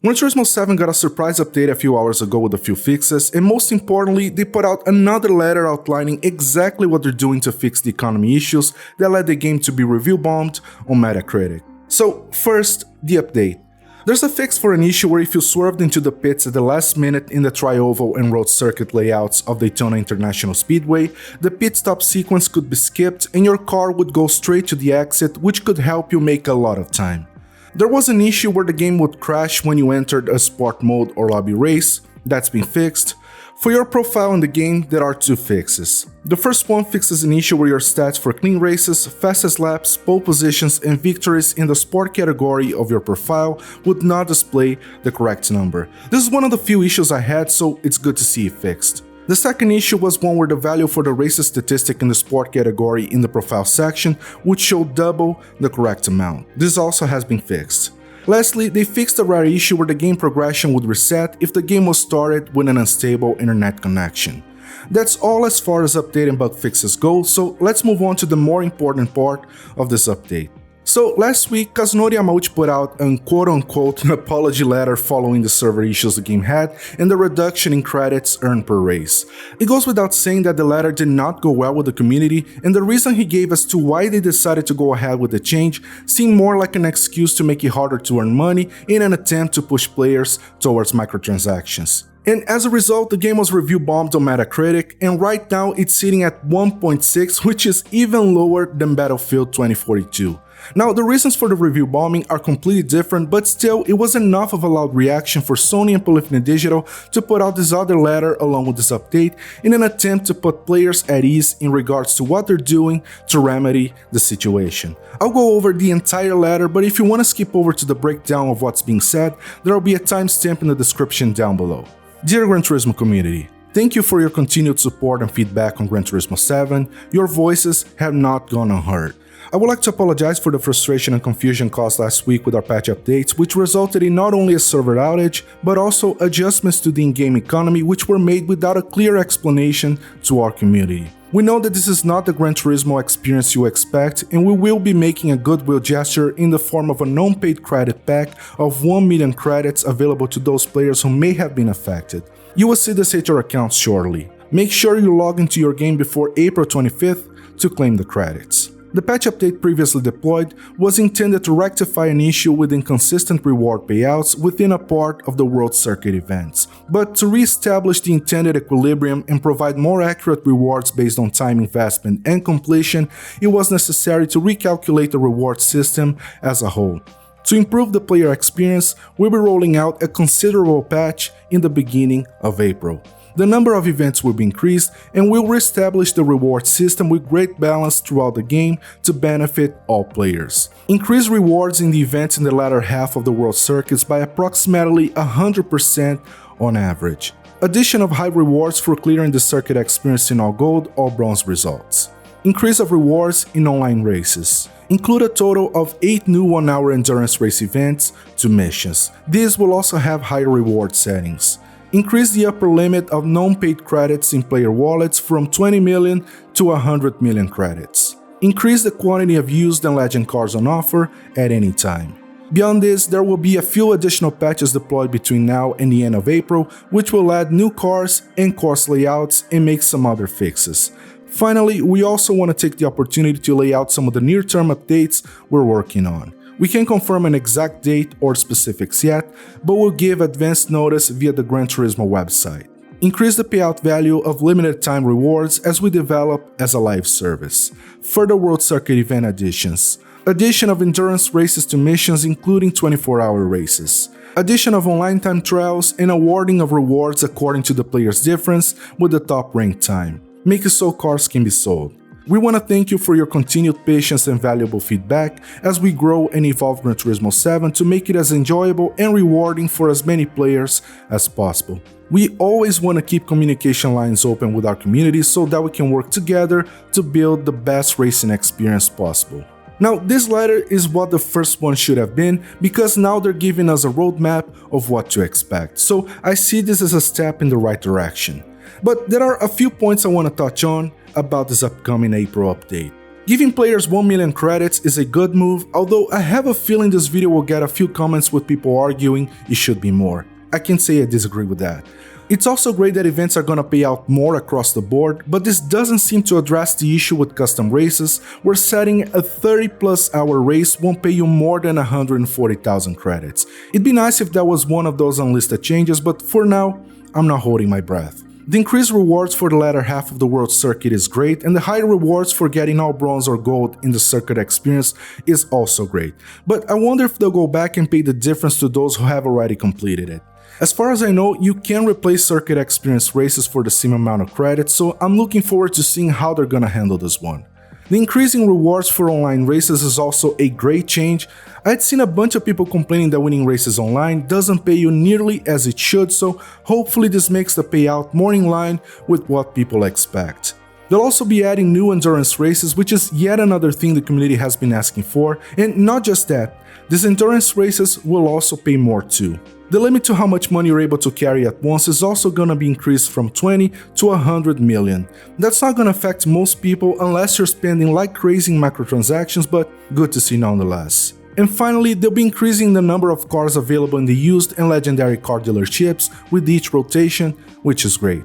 Gran Turismo 7 got a surprise update a few hours ago with a few fixes, and most importantly, they put out another letter outlining exactly what they're doing to fix the economy issues that led the game to be review bombed on Metacritic. So first, the update. There's a fix for an issue where if you swerved into the pits at the last minute in the tri-oval and road circuit layouts of Daytona International Speedway, the pit stop sequence could be skipped and your car would go straight to the exit, which could help you make a lot of time. There was an issue where the game would crash when you entered a sport mode or lobby race. That's been fixed. For your profile in the game, there are two fixes. The first one fixes an issue where your stats for clean races, fastest laps, pole positions, and victories in the sport category of your profile would not display the correct number. This is one of the few issues I had, so it's good to see it fixed. The second issue was one where the value for the races statistic in the sport category in the profile section would show double the correct amount. This also has been fixed. Lastly, they fixed a rare issue where the game progression would reset if the game was started with an unstable internet connection. That's all as far as update and bug fixes go, so let's move on to the more important part of this update. So last week, Kazunori Yamauchi put out an quote-unquote apology letter following the server issues the game had and the reduction in credits earned per race. It goes without saying that the letter did not go well with the community, and the reason he gave as to why they decided to go ahead with the change seemed more like an excuse to make it harder to earn money in an attempt to push players towards microtransactions. And as a result, the game was review bombed on Metacritic, and right now it's sitting at 1.6, which is even lower than Battlefield 2042. Now, the reasons for the review bombing are completely different, but still, it was enough of a loud reaction for Sony and Polyphony Digital to put out this other letter along with this update in an attempt to put players at ease in regards to what they're doing to remedy the situation. I'll go over the entire letter, but if you want to skip over to the breakdown of what's being said, there will be a timestamp in the description down below. Dear Gran Turismo community, thank you for your continued support and feedback on Gran Turismo 7. Your voices have not gone unheard. I would like to apologize for the frustration and confusion caused last week with our patch updates, which resulted in not only a server outage, but also adjustments to the in-game economy which were made without a clear explanation to our community. We know that this is not the Gran Turismo experience you expect, and we will be making a goodwill gesture in the form of a non-paid credit pack of 1 million credits available to those players who may have been affected. You will see this at your accounts shortly. Make sure you log into your game before April 25th to claim the credits. The patch update previously deployed was intended to rectify an issue with inconsistent reward payouts within a part of the World Circuit events, but to re-establish the intended equilibrium and provide more accurate rewards based on time investment and completion, it was necessary to recalculate the reward system as a whole. To improve the player experience, we'll be rolling out a considerable patch in the beginning of April. The number of events will be increased, and we'll reestablish the reward system with great balance throughout the game to benefit all players. Increase rewards in the events in the latter half of the world circuits by approximately 100% on average. Addition of high rewards for clearing the circuit experience in all gold or bronze results. Increase of rewards in online races. Include a total of 8 new 1-hour endurance race events to missions. These will also have higher reward settings. Increase the upper limit of non-paid credits in player wallets from 20 million to 100 million credits. Increase the quantity of used and legend cars on offer at any time. Beyond this, there will be a few additional patches deployed between now and the end of April, which will add new cars and course layouts and make some other fixes. Finally, we also want to take the opportunity to lay out some of the near-term updates we're working on. We can't confirm an exact date or specifics yet, but we'll give advance notice via the Gran Turismo website. Increase the payout value of limited time rewards as we develop as a live service. Further World Circuit event additions. Addition of endurance races to missions including 24-hour races. Addition of online time trials and awarding of rewards according to the player's difference with the top rank time. Make it so cars can be sold. We want to thank you for your continued patience and valuable feedback as we grow and evolve Gran Turismo 7 to make it as enjoyable and rewarding for as many players as possible. We always want to keep communication lines open with our community so that we can work together to build the best racing experience possible. Now, this letter is what the first one should have been, because now they're giving us a roadmap of what to expect, so I see this as a step in the right direction. But there are a few points I want to touch on about this upcoming April update. Giving players 1 million credits is a good move, although I have a feeling this video will get a few comments with people arguing it should be more. I can't say I disagree with that. It's also great that events are gonna pay out more across the board, but this doesn't seem to address the issue with custom races, where setting a 30+ hour race won't pay you more than 140,000 credits. It'd be nice if that was one of those unlisted changes, but for now, I'm not holding my breath. The increased rewards for the latter half of the world circuit is great, and the higher rewards for getting all bronze or gold in the circuit experience is also great, but I wonder if they'll go back and pay the difference to those who have already completed it. As far as I know, you can replace circuit experience races for the same amount of credits, so I'm looking forward to seeing how they're gonna handle this one. The increasing rewards for online races is also a great change. I'd seen a bunch of people complaining that winning races online doesn't pay you nearly as it should, so hopefully this makes the payout more in line with what people expect. They'll also be adding new endurance races, which is yet another thing the community has been asking for, and not just that, these endurance races will also pay more too. The limit to how much money you're able to carry at once is also gonna be increased from 20 to 100 million. That's not gonna affect most people unless you're spending like crazy in microtransactions, but good to see nonetheless. And finally, they'll be increasing the number of cars available in the used and legendary car dealerships with each rotation, which is great.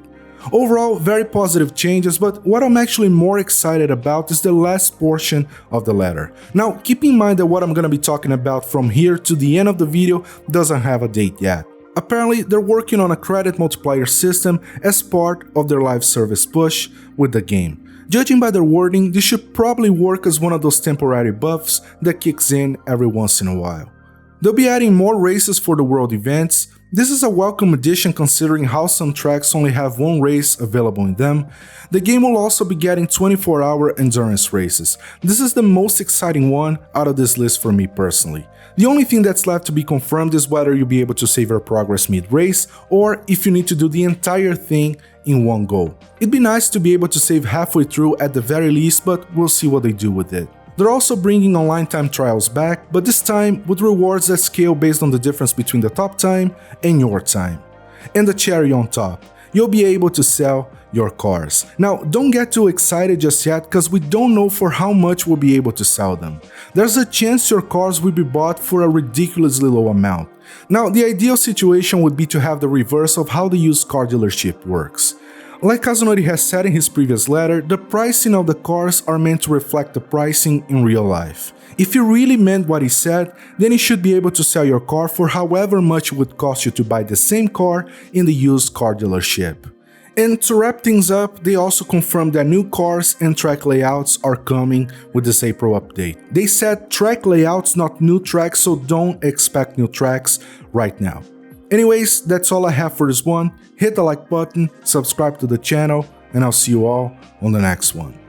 Overall, very positive changes, but what I'm actually more excited about is the last portion of the letter. Now, keep in mind that what I'm gonna be talking about from here to the end of the video doesn't have a date yet. Apparently, they're working on a credit multiplier system as part of their live service push with the game. Judging by their wording, this should probably work as one of those temporary buffs that kicks in every once in a while. They'll be adding more races for the world events. This is a welcome addition considering how some tracks only have one race available in them. The game will also be getting 24-hour endurance races. This is the most exciting one out of this list for me personally. The only thing that's left to be confirmed is whether you'll be able to save your progress mid-race or if you need to do the entire thing in one go. It'd be nice to be able to save halfway through at the very least, but we'll see what they do with it. They're also bringing online time trials back, but this time with rewards that scale based on the difference between the top time and your time. And the cherry on top, you'll be able to sell your cars. Now, don't get too excited just yet, cause we don't know for how much we'll be able to sell them. There's a chance your cars will be bought for a ridiculously low amount. Now, the ideal situation would be to have the reverse of how the used car dealership works. Like Kazunori has said in his previous letter, the pricing of the cars are meant to reflect the pricing in real life. If you really meant what he said, then you should be able to sell your car for however much it would cost you to buy the same car in the used car dealership. And to wrap things up, they also confirmed that new cars and track layouts are coming with this April update. They said track layouts, not new tracks, so don't expect new tracks right now. Anyways, that's all I have for this one. Hit the like button, subscribe to the channel, and I'll see you all on the next one.